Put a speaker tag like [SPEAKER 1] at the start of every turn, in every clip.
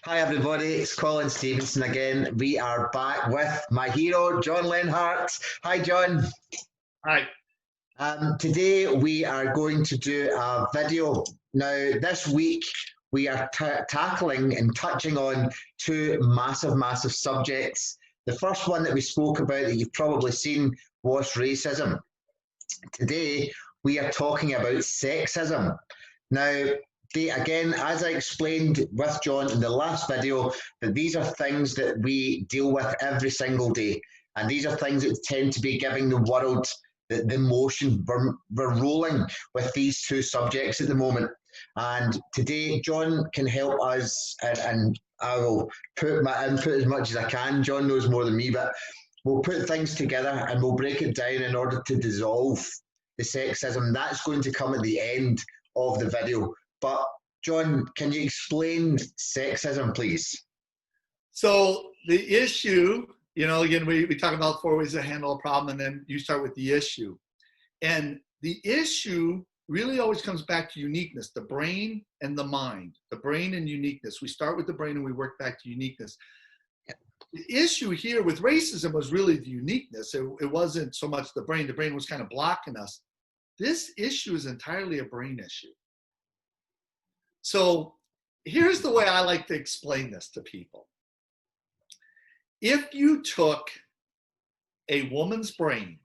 [SPEAKER 1] Hi everybody, it's Colin Stevenson again. We are back with my hero, John Lenhart. Hi John.
[SPEAKER 2] Hi.
[SPEAKER 1] Today we are going to do a video. Now this week we are tackling and touching on two massive subjects. The first one that we spoke about that you've probably seen was racism. Today we are talking about sexism. Now again, as I explained with John in the last video, that these are things that we deal with every single day. And these are things that tend to be giving the world the motion. We're rolling with these two subjects at the moment. And today, John can help us, and I will put my input as much as I can. John knows more than me, but we'll put things together and we'll break it down in order to dissolve the sexism. That's going to come at the end of the video. But John, can you explain sexism, please?
[SPEAKER 2] So the issue, again, we talk about 4 ways to handle a problem, and then you start with the issue. And the issue really always comes back to uniqueness, the brain and the mind, the brain and uniqueness. We start with the brain and we work back to uniqueness. The issue here with racism was really the uniqueness. It wasn't so much the brain. The brain was kind of blocking us. This issue is entirely a brain issue. So here's the way I like to explain this to people. If you took a woman's brain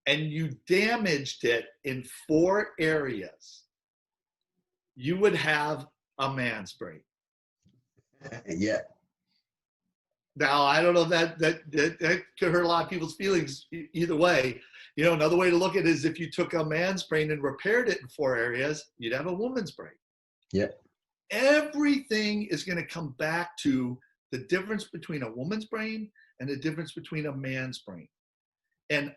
[SPEAKER 2] and you damaged it in 4 areas, you would have a man's brain.
[SPEAKER 1] Yeah.
[SPEAKER 2] Now, I don't know if that could hurt a lot of people's feelings either way. Another way to look at it is if you took a man's brain and repaired it in 4 areas, you'd have a woman's brain.
[SPEAKER 1] Yeah.
[SPEAKER 2] Everything is going to come back to the difference between a woman's brain and the difference between a man's brain. And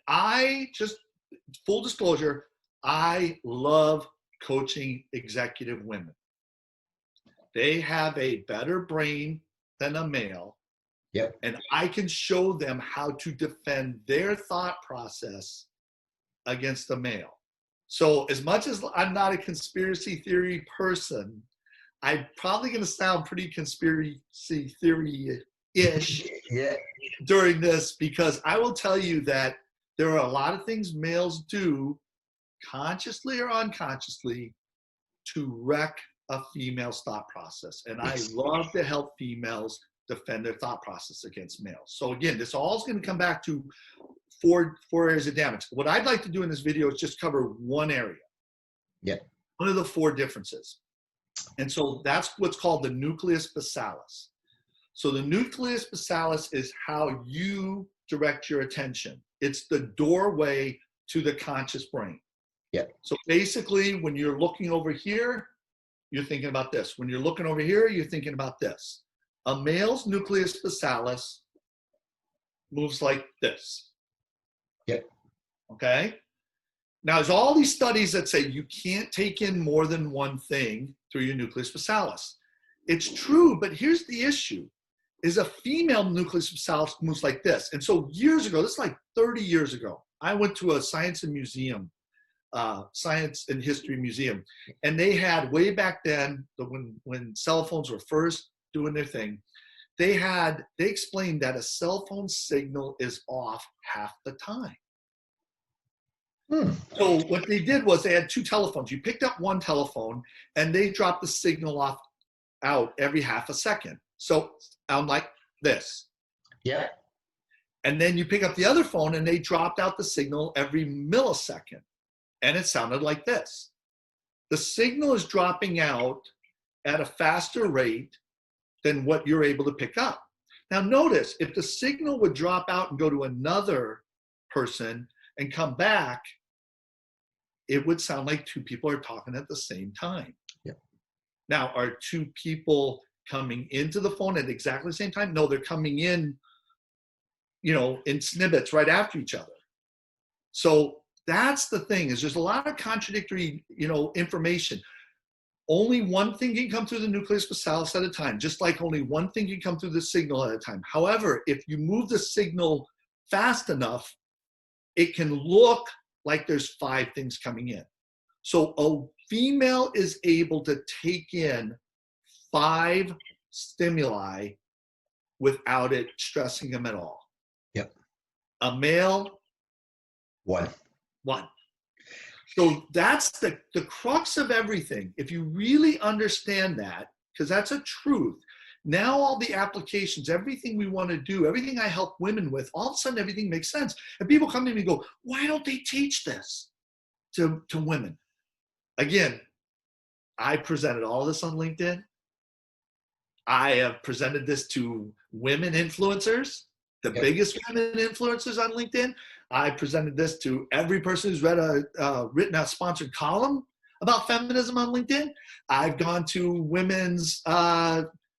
[SPEAKER 2] full disclosure, I love coaching executive women. They have a better brain than a male.
[SPEAKER 1] Yep.
[SPEAKER 2] And I can show them how to defend their thought process against the male. So as much as I'm not a conspiracy theory person, I'm probably going to sound pretty conspiracy theory-ish during this, because I will tell you that there are a lot of things males do, consciously or unconsciously, to wreck a female's thought process. And I love to help females defend their thought process against males. So again, this all is going to come back to four areas of damage. What I'd like to do in this video is just cover one area.
[SPEAKER 1] Yeah.
[SPEAKER 2] One of the 4 differences. And so that's what's called the nucleus basalis. So the nucleus basalis is how you direct your attention. It's the doorway to the conscious brain.
[SPEAKER 1] Yeah.
[SPEAKER 2] So basically, when you're looking over here, you're thinking about this. When you're looking over here, you're thinking about this. A male's nucleus basalis moves like this.
[SPEAKER 1] Yep.
[SPEAKER 2] Okay? Now, there's all these studies that say you can't take in more than one thing through your nucleus basalis. It's true, but here's the issue, is a female nucleus basalis moves like this. And so years ago, this is like 30 years ago, I went to a science and history museum, and they had, way back then, when cell phones were first doing their thing, they explained that a cell phone signal is off half the time. So what they did was they had 2 telephones. You picked up one telephone and they dropped the signal out every half a second. So I'm like this.
[SPEAKER 1] Yeah.
[SPEAKER 2] And then you pick up the other phone and they dropped out the signal every millisecond. And it sounded like this. The signal is dropping out at a faster rate than what you're able to pick up. Now notice, if the signal would drop out and go to another person and come back, it would sound like 2 people are talking at the same time.
[SPEAKER 1] Yeah.
[SPEAKER 2] Now, are 2 people coming into the phone at exactly the same time? No, they're coming in, in snippets right after each other. So that's the thing, is there's a lot of contradictory, information. Only one thing can come through the nucleus basalis at a time, just like only one thing can come through the signal at a time. However, if you move the signal fast enough, it can look like there's 5 things coming in. So a female is able to take in 5 stimuli without it stressing them at all.
[SPEAKER 1] Yep.
[SPEAKER 2] A male,
[SPEAKER 1] one.
[SPEAKER 2] So that's the crux of everything. If you really understand that, because that's a truth, now all the applications, everything we want to do, everything I help women with, all of a sudden everything makes sense. And people come to me and go, why don't they teach this to women? Again, I presented all this on LinkedIn. I have presented this to women influencers, the biggest women influencers on LinkedIn. I presented this to every person who's written a sponsored column about feminism on LinkedIn. I've gone to women's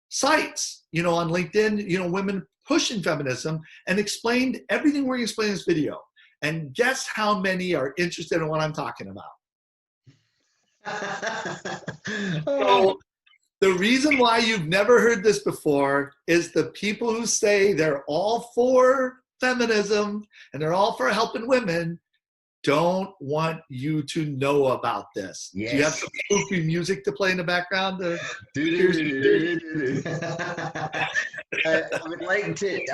[SPEAKER 2] sites, on LinkedIn, women pushing feminism, and explained everything we're going to explain in this video. And guess how many are interested in what I'm talking about? So the reason why you've never heard this before is the people who say they're all for feminism and they're all for helping women don't want you to know about this.
[SPEAKER 1] Yes.
[SPEAKER 2] Do you have some spooky music to play in the background?
[SPEAKER 1] I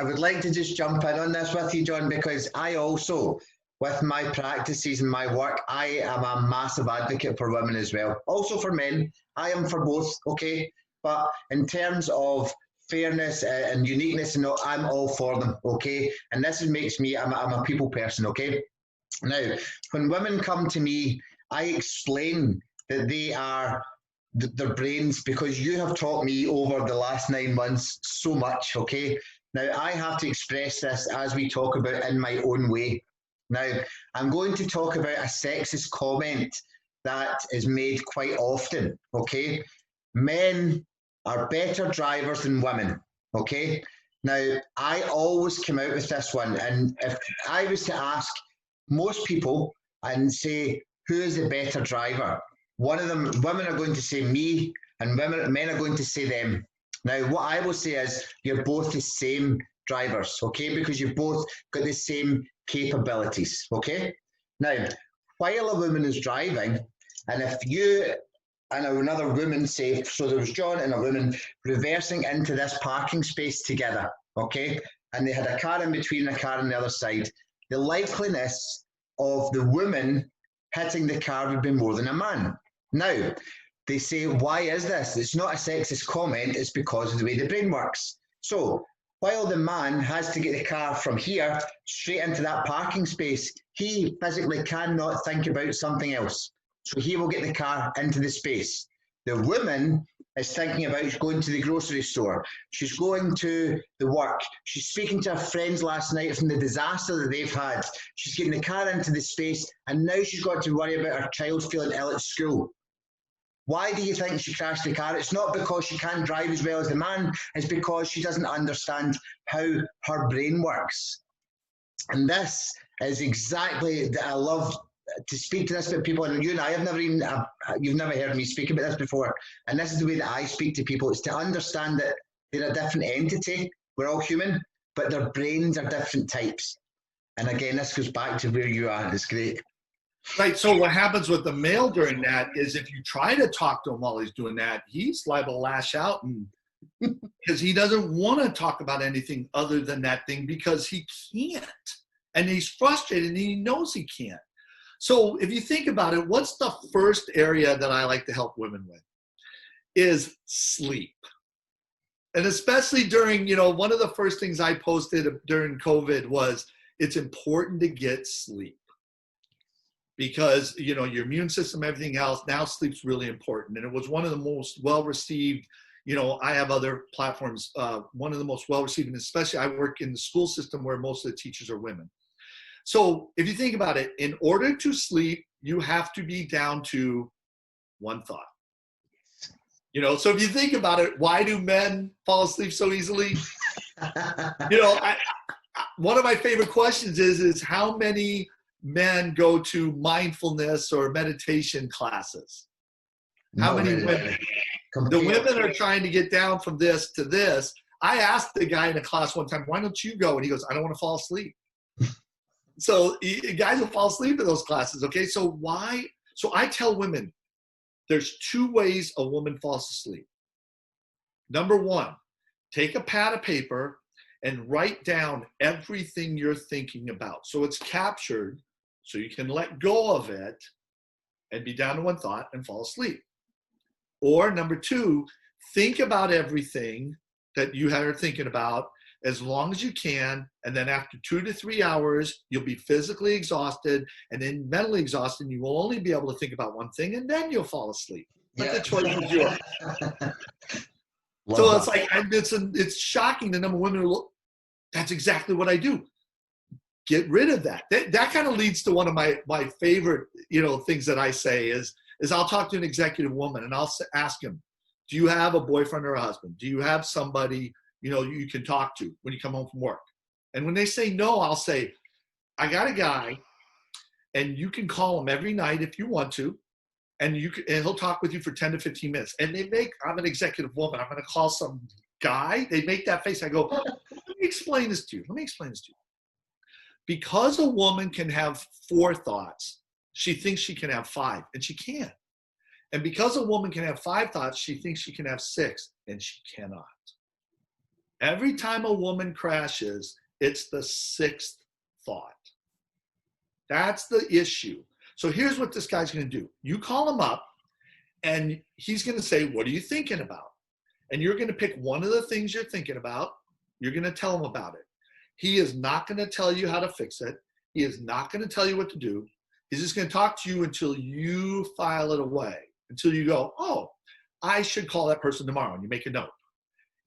[SPEAKER 1] would like to just jump in on this with you, John, because I also, with my practices and my work, I am a massive advocate for women as well. Also for men, I am for both, okay? But in terms of fairness and uniqueness, I'm all for them, okay? And this makes me, I'm a people person, okay? Now, when women come to me, I explain that they are their brains, because you have taught me over the last 9 months so much, okay? Now, I have to express this as we talk about in my own way. Now, I'm going to talk about a sexist comment that is made quite often, okay? Men are better drivers than women, okay? Now, I always come out with this one, and if I was to ask most people and say, who is the better driver? One of them, women are going to say me, and men are going to say them. Now, what I will say is, you're both the same drivers, okay? Because you've both got the same capabilities, okay? Now, while a woman is driving, and if you and another woman say, so there was John and a woman reversing into this parking space together, okay? And they had a car in between and a car on the other side. The likeliness of the woman hitting the car would be more than a man. Now, they say, why is this? It's not a sexist comment, it's because of the way the brain works. So, while the man has to get the car from here straight into that parking space, he physically cannot think about something else. So he will get the car into the space. The woman is thinking about going to the grocery store. She's going to the work. She's speaking to her friends last night from the disaster that they've had. She's getting the car into the space, and now she's got to worry about her child feeling ill at school. Why do you think she crashed the car? It's not because she can't drive as well as the man. It's because she doesn't understand how her brain works. And this is exactly, I love to speak to this about people, and you and I have never even, you've never heard me speak about this before. And this is the way that I speak to people. It's to understand that they're a different entity. We're all human, but their brains are different types. And again, this goes back to where you are. It's great.
[SPEAKER 2] Right. So what happens with the male during that is if you try to talk to him while he's doing that, he's liable to lash out, and because he doesn't want to talk about anything other than that thing because he can't. And he's frustrated and he knows he can't. So if you think about it, what's the first area that I like to help women with? Is sleep. And especially during, one of the first things I posted during COVID was it's important to get sleep. Because, your immune system, everything else, now sleep's really important. And it was one of the most well-received, I have other platforms, one of the most well-received, and especially I work in the school system where most of the teachers are women. So if you think about it, in order to sleep, you have to be down to one thought. So if you think about it, why do men fall asleep so easily? One of my favorite questions is how many men go to mindfulness or meditation classes? How many women? The women are trying to get down from this to this. I asked the guy in a class one time, why don't you go? And he goes, I don't want to fall asleep. So guys will fall asleep in those classes, okay? So why? So I tell women, there's two ways a woman falls asleep. Number one, take a pad of paper and write down everything you're thinking about. So it's captured, so you can let go of it and be down to one thought and fall asleep. Or number two, think about everything that you are thinking about as long as you can, and then after 2 to 3 hours, you'll be physically exhausted and then mentally exhausted, and you will only be able to think about one thing, and then you'll fall asleep. But the choice is yours. So it's like, it's shocking the number of women who, that's exactly what I do. Get rid of that. That kind of leads to one of my favorite, things that I say is I'll talk to an executive woman and I'll ask him, do you have a boyfriend or a husband? Do you have somebody, you can talk to when you come home from work? And when they say no, I'll say, I got a guy and you can call him every night if you want to. And he'll talk with you for 10 to 15 minutes. And I'm an executive woman. I'm going to call some guy. They make that face. I go, let me explain this to you. Because a woman can have 4 thoughts, she thinks she can have 5, and she can't. And because a woman can have 5 thoughts, she thinks she can have 6, and she cannot. Every time a woman crashes, it's the 6th thought. That's the issue. So here's what this guy's going to do. You call him up, and he's going to say, what are you thinking about? And you're going to pick one of the things you're thinking about. You're going to tell him about it. He is not going to tell you how to fix it. He is not going to tell you what to do. He's just going to talk to you until you file it away, until you go, oh, I should call that person tomorrow, and you make a note.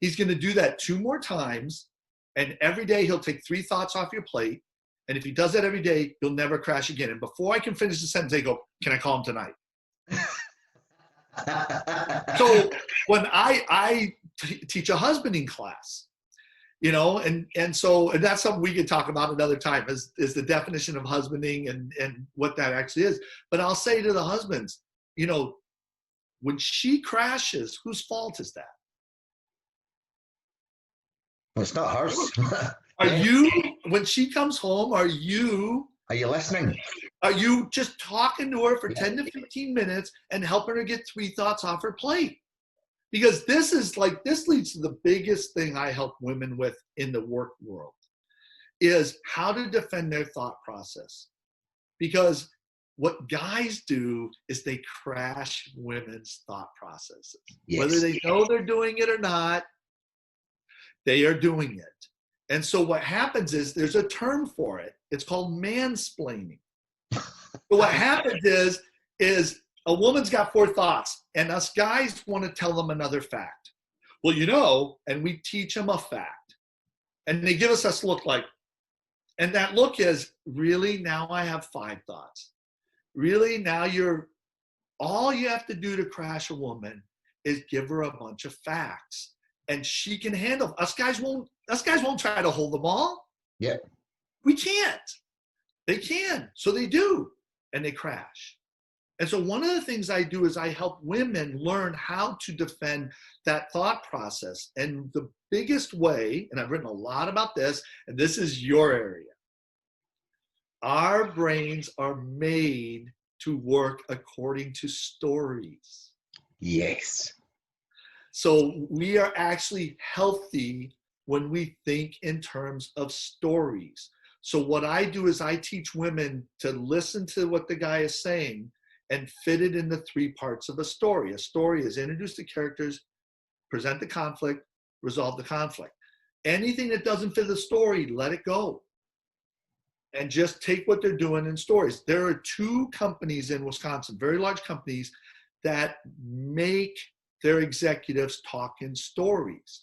[SPEAKER 2] He's going to do that 2 more times, and every day he'll take 3 thoughts off your plate. And if he does that every day, you'll never crash again. And before I can finish the sentence, they go, can I call him tonight? So when I teach a husbanding class, and that's something we could talk about another time is the definition of husbanding and what that actually is. But I'll say to the husbands, when she crashes, whose fault is that?
[SPEAKER 1] Well, it's not hers.
[SPEAKER 2] Are you, when she comes home, are you
[SPEAKER 1] listening?
[SPEAKER 2] Are you just talking to her for 10 to 15 minutes and helping her get 3 thoughts off her plate? Because this leads to the biggest thing I help women with in the work world is how to defend their thought process. Because what guys do is they crash women's thought processes. Yes. Whether they know they're doing it or not, they are doing it. And so what happens is there's a term for it. It's called mansplaining. So what happens is a woman's got 4 thoughts, and us guys want to tell them another fact. Well, and we teach them a fact. And they give us this look like, and that look is, really, now I have 5 thoughts. Really, now all you have to do to crash a woman is give her a bunch of facts. And she can handle. Us guys won't try to hold them all.
[SPEAKER 1] Yeah.
[SPEAKER 2] We can't. They can. So they do. And they crash. And so one of the things I do is I help women learn how to defend that thought process. And the biggest way, and I've written a lot about this, and this is your area. Our brains are made to work according to stories.
[SPEAKER 1] Yes.
[SPEAKER 2] So we are actually healthy when we think in terms of stories. So what I do is I teach women to listen to what the guy is saying and fit it into 3 parts of a story. A story is introduce the characters, present the conflict, resolve the conflict. Anything that doesn't fit the story, let it go. And just take what they're doing in stories. There are 2 companies in Wisconsin, very large companies, that make their executives talk in stories.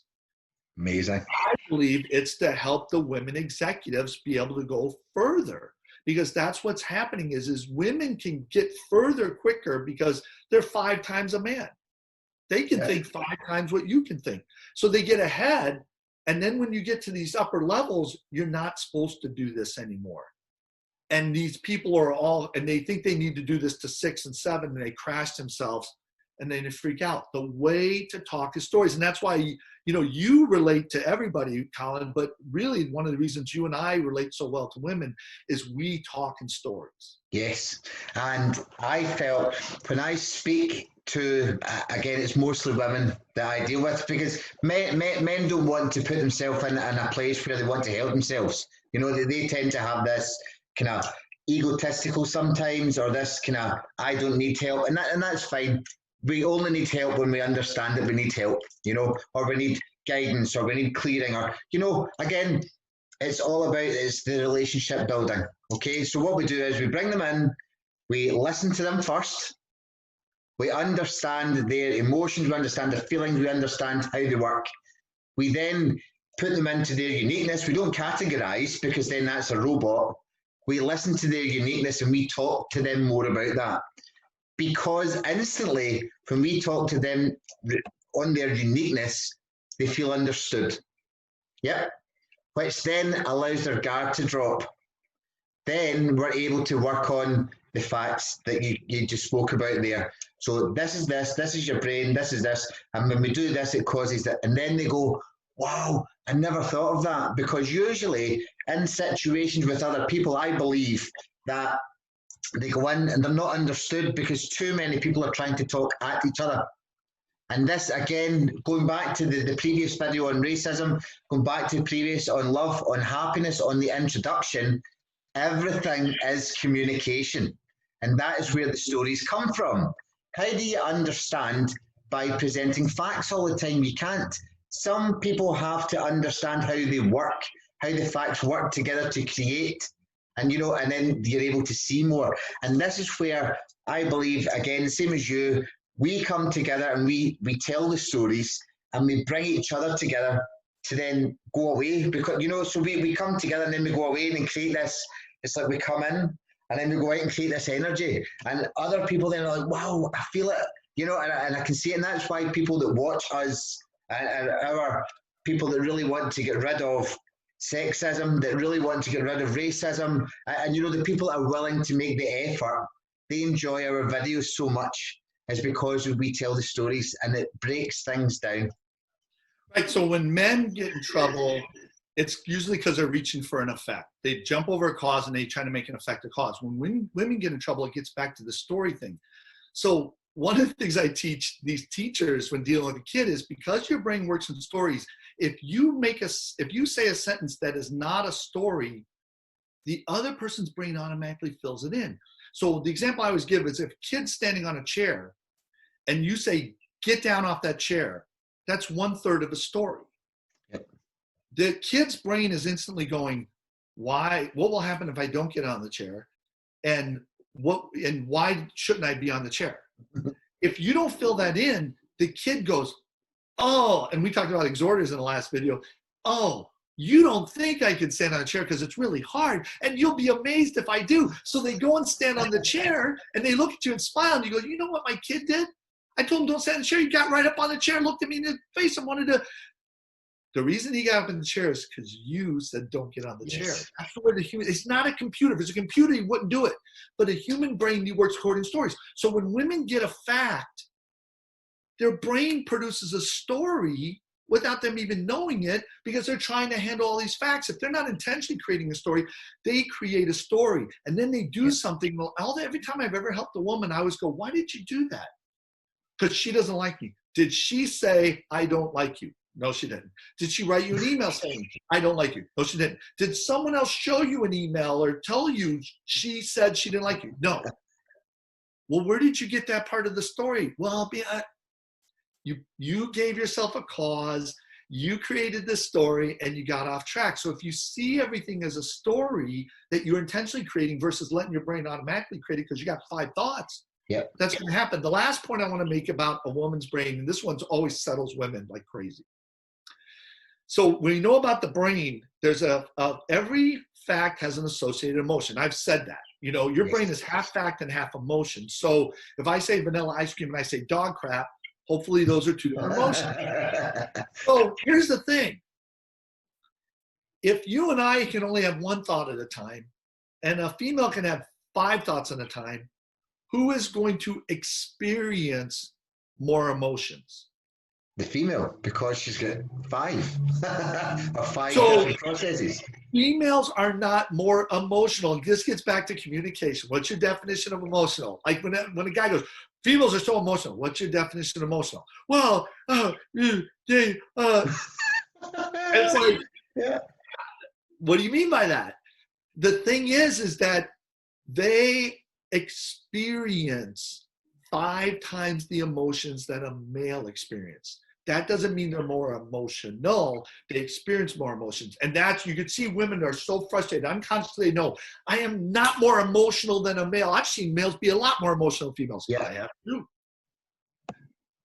[SPEAKER 1] Amazing.
[SPEAKER 2] I believe it's to help the women executives be able to go further, because that's what's happening is women can get further quicker because they're 5 times a man. They can think 5 times what you can think. So they get ahead. And then when you get to these upper levels, you're not supposed to do this anymore. And these people are and they think they need to do this to 6 and 7, and they crash themselves. And then they freak out. The way to talk is stories. And that's why, you relate to everybody, Colin, but really one of the reasons you and I relate so well to women is we talk in stories.
[SPEAKER 1] Yes. And I felt when I speak to, again, it's mostly women that I deal with, because men don't want to put themselves in a place where they want to help themselves. You know, they tend to have this kind of egotistical sometimes, or this kind of, I don't need help, and that's fine. We only need help when we understand that we need help, you know, or we need guidance, or we need clearing, or, you know, again, it's all about, it's the relationship building. Okay, so what we do is we bring them in, we listen to them first, we understand their emotions, we understand their feelings, we understand how they work. We then put them into their uniqueness. We don't categorize, because then that's a robot. We listen to their uniqueness and we talk to them more about that. Because instantly, when we talk to them on their uniqueness, they feel understood. Yep. Which then allows their guard to drop. Then we're able to work on the facts that you just spoke about there. So this is your brain, this is this, and when we do this, it causes that. And then they go, wow, I never thought of that. Because usually in situations with other people, I believe that they go in and they're not understood because too many people are trying to talk at each other. And this, again, going back to the previous video on racism, going back to the previous on love, on happiness, on the introduction, everything is communication. And that is where the stories come from. How do you understand by presenting facts all the time? You can't. Some people have to understand how they work, how the facts work together to create. And, you know, and then you're able to see more. And this is where I believe, again, same as you, we come together and we tell the stories and we bring each other together to then go away. Because, you know, so we come together and then we go away and create this. It's like we come in and then we go out and create this energy. And other people then are like, wow, I feel it, you know, and I can see it. And that's why people that watch us and our people that really want to get rid of sexism, that really want to get rid of racism, and, you know, the people that are willing to make the effort, they enjoy our videos so much, is because we tell the stories and it breaks things down.
[SPEAKER 2] Right. So when men get in trouble, it's usually because they're reaching for an effect. They jump over a cause and they try to make an effect a cause. When women get in trouble, it gets back to the story thing. So one of the things I teach these teachers when dealing with a kid is, because your brain works in stories, if you say a sentence that is not a story, the other person's brain automatically fills it in. So the example I always give is, if a kid's standing on a chair and you say, get down off that chair, that's 1/3 of a story.
[SPEAKER 1] Yep.
[SPEAKER 2] The kid's brain is instantly going, why? What will happen if I don't get on the chair? And why shouldn't I be on the chair? If you don't fill that in, the kid goes, oh, and we talked about exhorters in the last video. Oh, you don't think I can stand on a chair because it's really hard, and you'll be amazed if I do. So they go and stand on the chair and they look at you and smile and you go, you know what my kid did? I told him don't stand in the chair. He got right up on the chair, looked at me in the face and wanted to. The reason he got up in the chair is because you said don't get on the chair. That's the way the human, it's not a computer. If it's a computer, he wouldn't do it. But a human brain works according to stories. So when women get a fact, their brain produces a story without them even knowing it, because they're trying to handle all these facts. If they're not intentionally creating a story, they create a story. And then they do something. Well, every time I've ever helped a woman, I always go, why did you do that? Because she doesn't like me. Did she say, I don't like you? No, she didn't. Did she write you an email saying, I don't like you? No, she didn't. Did someone else show you an email or tell you she said she didn't like you? No. Well, where did you get that part of the story? Well, you gave yourself a cause, you created this story, and you got off track. So if you see everything as a story that you're intentionally creating versus letting your brain automatically create it because you got 5 thoughts, that's going to happen. The last point I want to make about a woman's brain, and this one's always settles women like crazy. So when you know about the brain, there's every fact has an associated emotion. I've said that. You know, your brain is half fact and half emotion. So if I say vanilla ice cream and I say dog crap, hopefully those are 2 different emotions. So here's the thing. If you and I can only have 1 thought at a time, and a female can have 5 thoughts at a time, who is going to experience more emotions?
[SPEAKER 1] The female, because she's got 5 or 5
[SPEAKER 2] So,
[SPEAKER 1] different processes.
[SPEAKER 2] Females are not more emotional. This gets back to communication. What's your definition of emotional? Like when a guy goes, Females are so emotional. What's your definition of emotional? Well, it's like,
[SPEAKER 1] Yeah.
[SPEAKER 2] what do you mean by that? The thing is that they experience 5 times the emotions that a male experiences. That doesn't mean they're more emotional. They experience more emotions. And that's, you can see women are so frustrated. Unconsciously, no, I am not more emotional than a male. I've seen males be a lot more emotional than females.
[SPEAKER 1] Yeah.
[SPEAKER 2] I have too.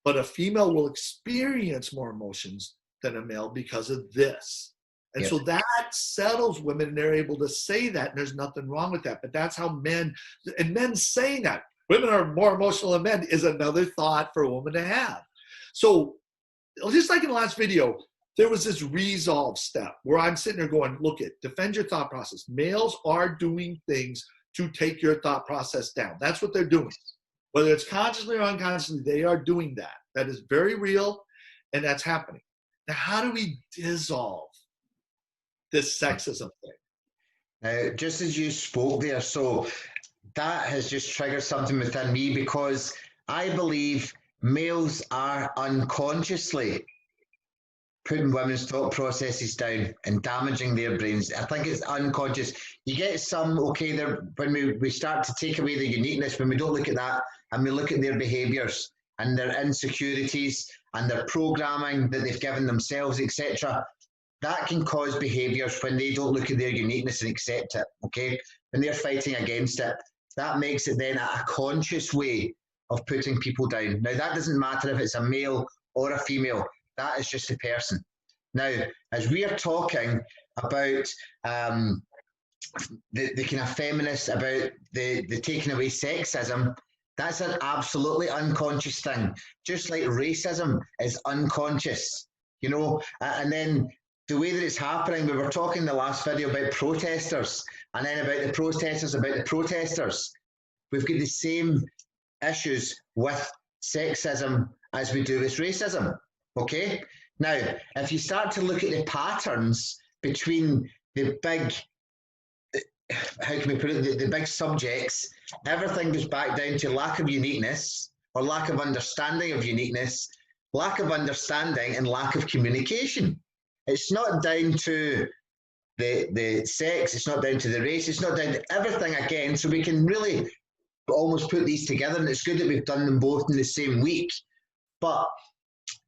[SPEAKER 2] But a female will experience more emotions than a male because of this. And so that settles women, and they're able to say that, and there's nothing wrong with that. But that's how men saying that women are more emotional than men is another thought for a woman to have. So just like in the last video, there was this resolve step where I'm sitting there going, look it, defend your thought process. Males are doing things to take your thought process down. That's what they're doing. Whether it's consciously or unconsciously, they are doing that. That is very real, and that's happening. Now, how do we dissolve this sexism thing?
[SPEAKER 1] Now, just as you spoke there, so that has just triggered something within me, because I believe males are unconsciously putting women's thought processes down and damaging their brains. I think it's unconscious. You get some, okay, when we start to take away the uniqueness, when we don't look at that and we look at their behaviours and their insecurities and their programming that they've given themselves, etc., that can cause behaviours when they don't look at their uniqueness and accept it, okay? When they're fighting against it, that makes it then a conscious way of putting people down. Now, that doesn't matter if it's a male or a female. That is just a person. Now, as we are talking about the kind of feminists, about the taking away sexism, that's an absolutely unconscious thing. Just like racism is unconscious, you know, and then the way that it's happening, we were talking in the last video about protesters, and then about the protesters. We've got the same issues with sexism as we do with racism, okay? Now, if you start to look at the patterns between the big, how can we put it, the big subjects, everything goes back down to lack of uniqueness, or lack of understanding of uniqueness, lack of understanding and lack of communication. It's not down to the sex, it's not down to the race, it's not down to everything again. So we can really almost put these together, and it's good that we've done them both in the same week. But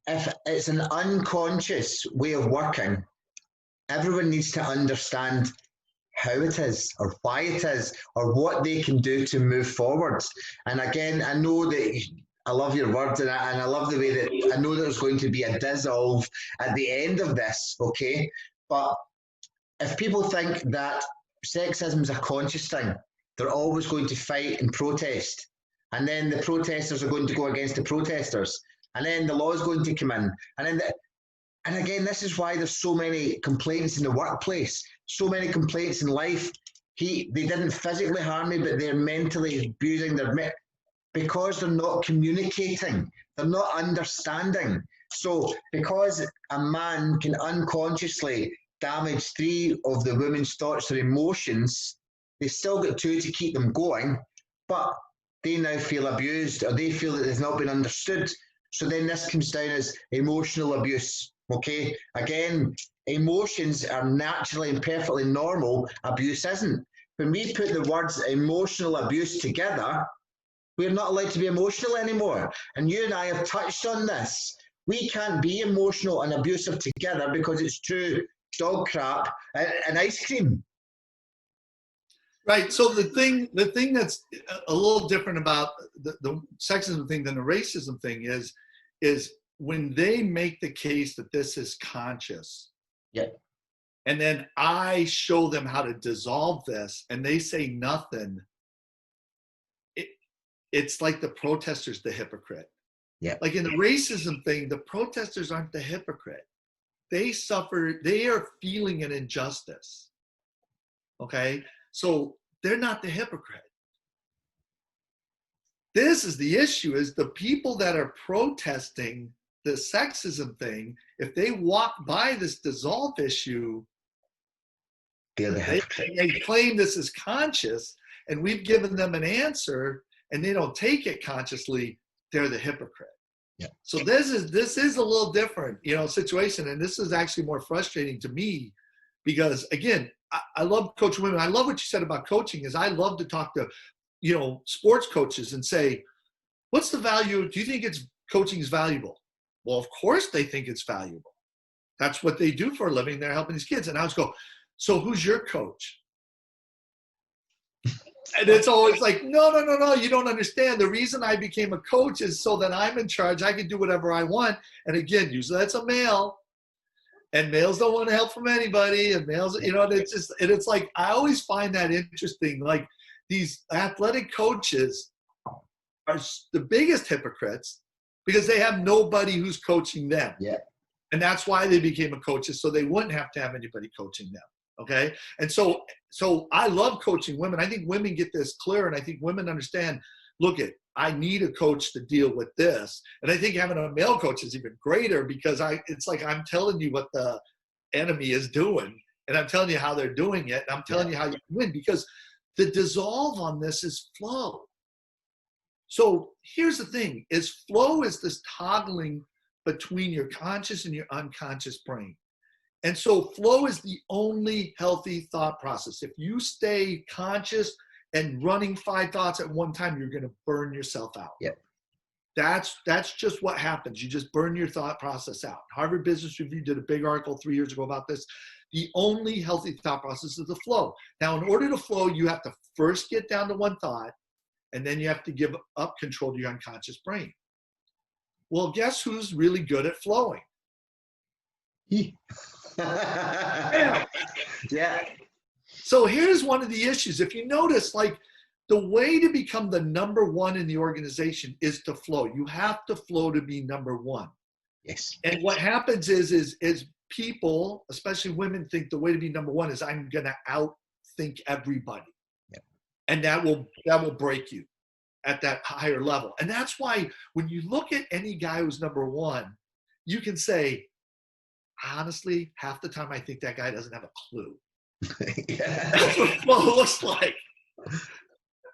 [SPEAKER 1] if it's an unconscious way of working, everyone needs to understand how it is, or why it is, or what they can do to move forward. And again, I know that I love your words, and I love the way that I know there's going to be a dissolve at the end of this, okay? But if people think that sexism is a conscious thing, they're always going to fight and protest. And then the protesters are going to go against the protesters. And then the law is going to come in. And again, this is why there's so many complaints in the workplace, so many complaints in life. They didn't physically harm me, but they're mentally abusing because they're not communicating, they're not understanding. So because a man can unconsciously damage 3 of the women's thoughts or emotions, they still got 2 to keep them going, but they now feel abused, or they feel that they've not been understood. So then this comes down as emotional abuse, okay? Again, emotions are naturally and perfectly normal, abuse isn't. When we put the words emotional abuse together, we're not allowed to be emotional anymore. And you and I have touched on this. We can't be emotional and abusive together because it's true dog crap and ice cream.
[SPEAKER 2] Right. So the thing that's a little different about the sexism thing than the racism thing is when they make the case that this is conscious.
[SPEAKER 1] Yeah.
[SPEAKER 2] And then I show them how to dissolve this, and they say nothing. It's like the protesters, the hypocrite.
[SPEAKER 1] Yeah.
[SPEAKER 2] Like in the racism thing, the protesters aren't the hypocrite. They are feeling an injustice. Okay? So they're not the hypocrite. This is the issue, is the people that are protesting the sexism thing, if they walk by this dissolve issue, they claim this is conscious, and we've given them an answer, and they don't take it consciously, they're the hypocrite.
[SPEAKER 1] Yeah.
[SPEAKER 2] So this is a little different, situation. And this is actually more frustrating to me because, again, I love coaching women. I love what you said about coaching is I love to talk to, sports coaches and say, what's the value? Do you think coaching is valuable? Well, of course they think it's valuable. That's what they do for a living. They're helping these kids. And I always go, so who's your coach? And it's always like, no, you don't understand. The reason I became a coach is so that I'm in charge. I can do whatever I want. And again, usually that's a male. And males don't want help from anybody. And males, and it's like, I always find that interesting. Like these athletic coaches are the biggest hypocrites because they have nobody who's coaching them.
[SPEAKER 1] Yeah.
[SPEAKER 2] And that's why they became a coaches, so they wouldn't have to have anybody coaching them. Okay. And so I love coaching women. I think women get this clear, and I think women understand, look, I need a coach to deal with this. And I think having a male coach is even greater because it's like I'm telling you what the enemy is doing, and I'm telling you how they're doing it, and I'm telling you how you can win, because the dissolve on this is flow. So here's the thing, is flow is this toggling between your conscious and your unconscious brain. And so flow is the only healthy thought process. If you stay conscious and running 5 thoughts at one time, you're going to burn yourself out.
[SPEAKER 1] Yep.
[SPEAKER 2] That's just what happens. You just burn your thought process out. Harvard Business Review did a big article 3 years ago about this. The only healthy thought process is the flow. Now, in order to flow, you have to first get down to one thought, and then you have to give up control to your unconscious brain. Well, guess who's really good at flowing?
[SPEAKER 1] Yeah.
[SPEAKER 2] So here's one of the issues. If you notice, like the way to become the number one in the organization is to flow. You have to flow to be number one.
[SPEAKER 1] Yes.
[SPEAKER 2] And what happens is people, especially women, think the way to be number one is I'm going to outthink everybody.
[SPEAKER 1] Yeah.
[SPEAKER 2] And that will break you at that higher level. And that's why when you look at any guy who's number one, you can say, honestly, half the time I think that guy doesn't have a clue. That's what flow looks like.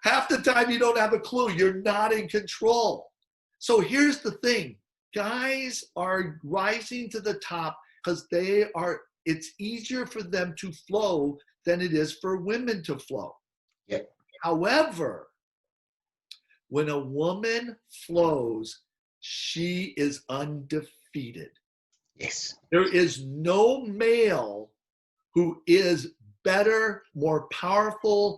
[SPEAKER 2] Half the time you don't have a clue. You're not in control. So here's the thing. Guys are rising to the top because it's easier for them to flow than it is for women to flow.
[SPEAKER 1] Yep.
[SPEAKER 2] However, when a woman flows, she is undefeated.
[SPEAKER 1] Yes.
[SPEAKER 2] There is no male who is better, more powerful,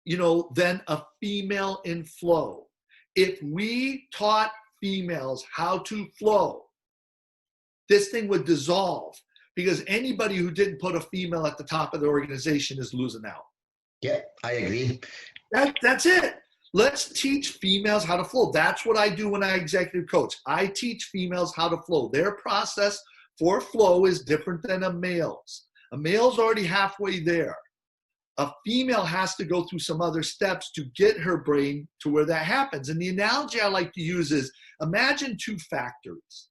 [SPEAKER 2] than a female in flow. If we taught females how to flow, this thing would dissolve because anybody who didn't put a female at the top of the organization is losing out.
[SPEAKER 1] Yeah, I agree.
[SPEAKER 2] That's it. Let's teach females how to flow. That's what I do when I executive coach. I teach females how to flow. Their process for flow is different than a male's. A male's already halfway there. A female has to go through some other steps to get her brain to where that happens. And the analogy I like to use is imagine 2 factories.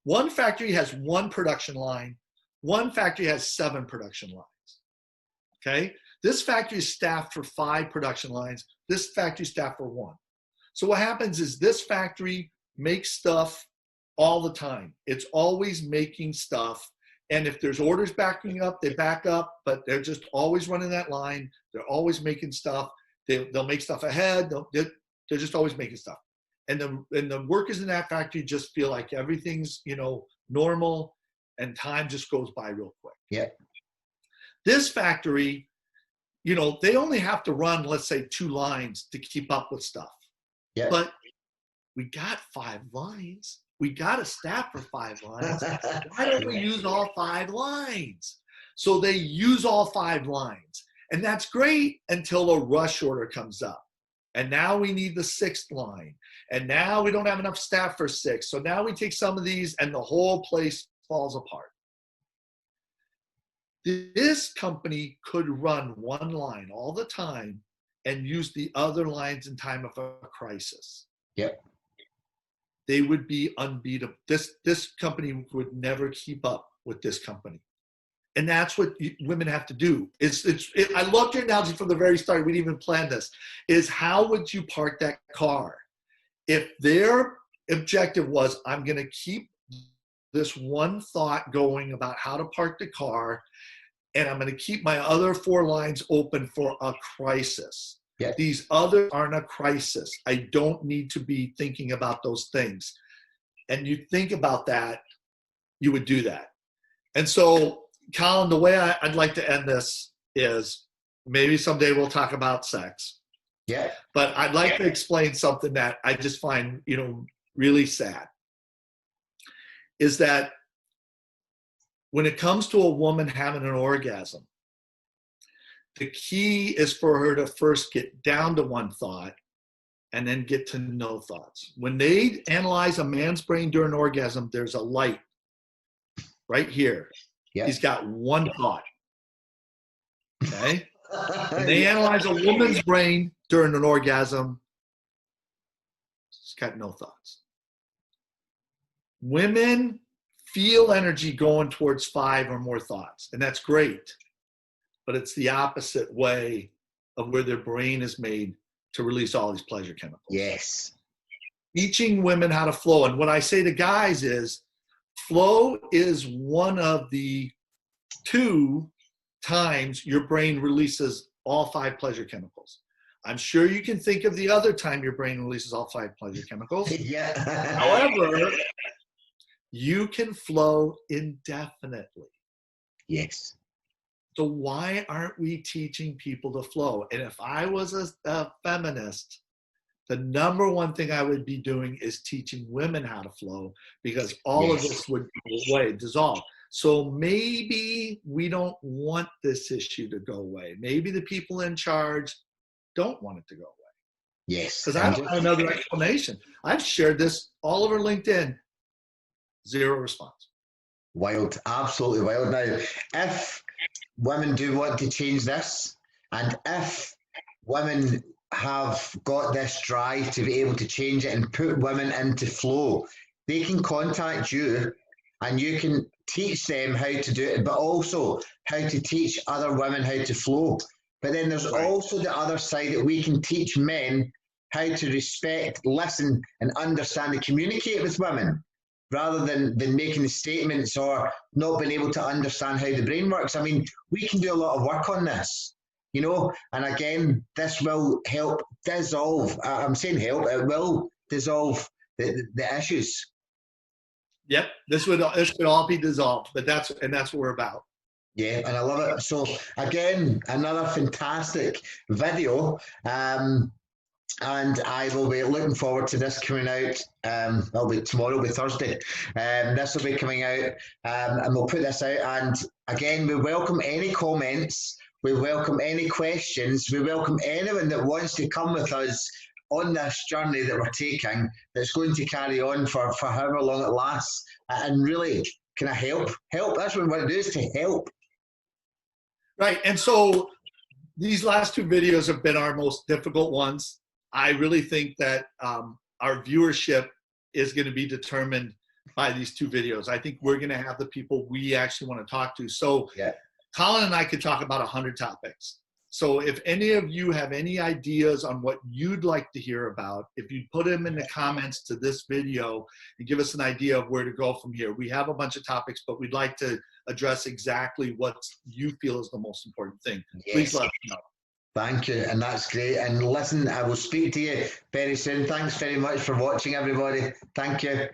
[SPEAKER 2] One factory has 1 production line. One factory has 7 production lines. Okay? This factory is staffed for 5 production lines. This factory is staffed for 1. So what happens is this factory makes stuff all the time. It's always making stuff. And if there's orders backing up, they back up, but they're just always running that line. They're always making stuff. They'll make stuff ahead. They're just always making stuff. And the workers in that factory just feel like everything's, normal and time just goes by real quick.
[SPEAKER 1] Yeah.
[SPEAKER 2] This factory, they only have to run, let's say, 2 lines to keep up with stuff.
[SPEAKER 1] Yeah.
[SPEAKER 2] But we got 5 lines. We got a staff for 5 lines. Why don't we use all 5 lines? So they use all 5 lines. And that's great until a rush order comes up. And now we need the 6th line. And now we don't have enough staff for 6. So now we take some of these and the whole place falls apart. This company could run 1 line all the time and use the other lines in time of a crisis.
[SPEAKER 1] Yep.
[SPEAKER 2] They would be unbeatable. This company would never keep up with this company. And that's what women have to do. I loved your analogy from the very start. We didn't even plan this. Is how would you park that car? if their objective was, I'm going to keep this one thought going about how to park the car, and I'm going to keep my other 4 lines open for a crisis.
[SPEAKER 1] Yeah.
[SPEAKER 2] These others aren't a crisis. I don't need to be thinking about those things. And you think about that, you would do that. And so, Colin, the way I'd like to end this is, maybe someday we'll talk about sex.
[SPEAKER 1] Yeah.
[SPEAKER 2] But I'd like to explain something that I just find, really sad. Is that when it comes to a woman having an orgasm, the key is for her to first get down to one thought and then get to no thoughts. When they analyze a man's brain during orgasm, there's a light right here.
[SPEAKER 1] Yeah.
[SPEAKER 2] He's got one thought. Okay? When they analyze a woman's brain during an orgasm, she's got no thoughts. Women feel energy going towards 5 or more thoughts, and that's great. But it's the opposite way of where their brain is made to release all these pleasure chemicals.
[SPEAKER 1] Yes.
[SPEAKER 2] Teaching women how to flow. And what I say to guys is, flow is one of the 2 times your brain releases all 5 pleasure chemicals. I'm sure you can think of the other time your brain releases all 5 pleasure chemicals.
[SPEAKER 1] Yeah.
[SPEAKER 2] However, you can flow indefinitely.
[SPEAKER 1] Yes.
[SPEAKER 2] So why aren't we teaching people to flow? And if I was a feminist, the number one thing I would be doing is teaching women how to flow, because all of this would go away, dissolve. So maybe we don't want this issue to go away. Maybe the people in charge don't want it to go away.
[SPEAKER 1] Yes.
[SPEAKER 2] Because I don't have another explanation. I've shared this all over LinkedIn. 0 response.
[SPEAKER 1] Wild. Absolutely wild. Now, if women do want to change this, and if women have got this drive to be able to change it and put women into flow, they can contact you and you can teach them how to do it, but also how to teach other women how to flow. But then there's also the other side, that we can teach men how to respect, listen, and understand and communicate with women, rather than making the statements or not being able to understand how the brain works. I mean, we can do a lot of work on this, and again, this will help dissolve, I'm saying help, it will dissolve the issues. Yep,
[SPEAKER 2] this would all be dissolved, but that's what we're about.
[SPEAKER 1] Yeah, and I love it. So again, another fantastic video. And I will be looking forward to this coming out. It'll be tomorrow, it'll be Thursday. This will be coming out, and we'll put this out. And again, we welcome any comments. We welcome any questions. We welcome anyone that wants to come with us on this journey that we're taking, that's going to carry on for however long it lasts. And really, can I help? Help. That's what we want to do, is to help.
[SPEAKER 2] Right. And so these last 2 videos have been our most difficult ones. I really think that our viewership is going to be determined by these 2 videos. I think we're going to have the people we actually want to talk to. So Colin and I could talk about 100 topics. So if any of you have any ideas on what you'd like to hear about, if you put them in the comments to this video and give us an idea of where to go from here. We have a bunch of topics, but we'd like to address exactly what you feel is the most important thing. Please let us know.
[SPEAKER 1] Thank you, and that's great. And listen, I will speak to you very soon. Thanks very much for watching, everybody. Thank you.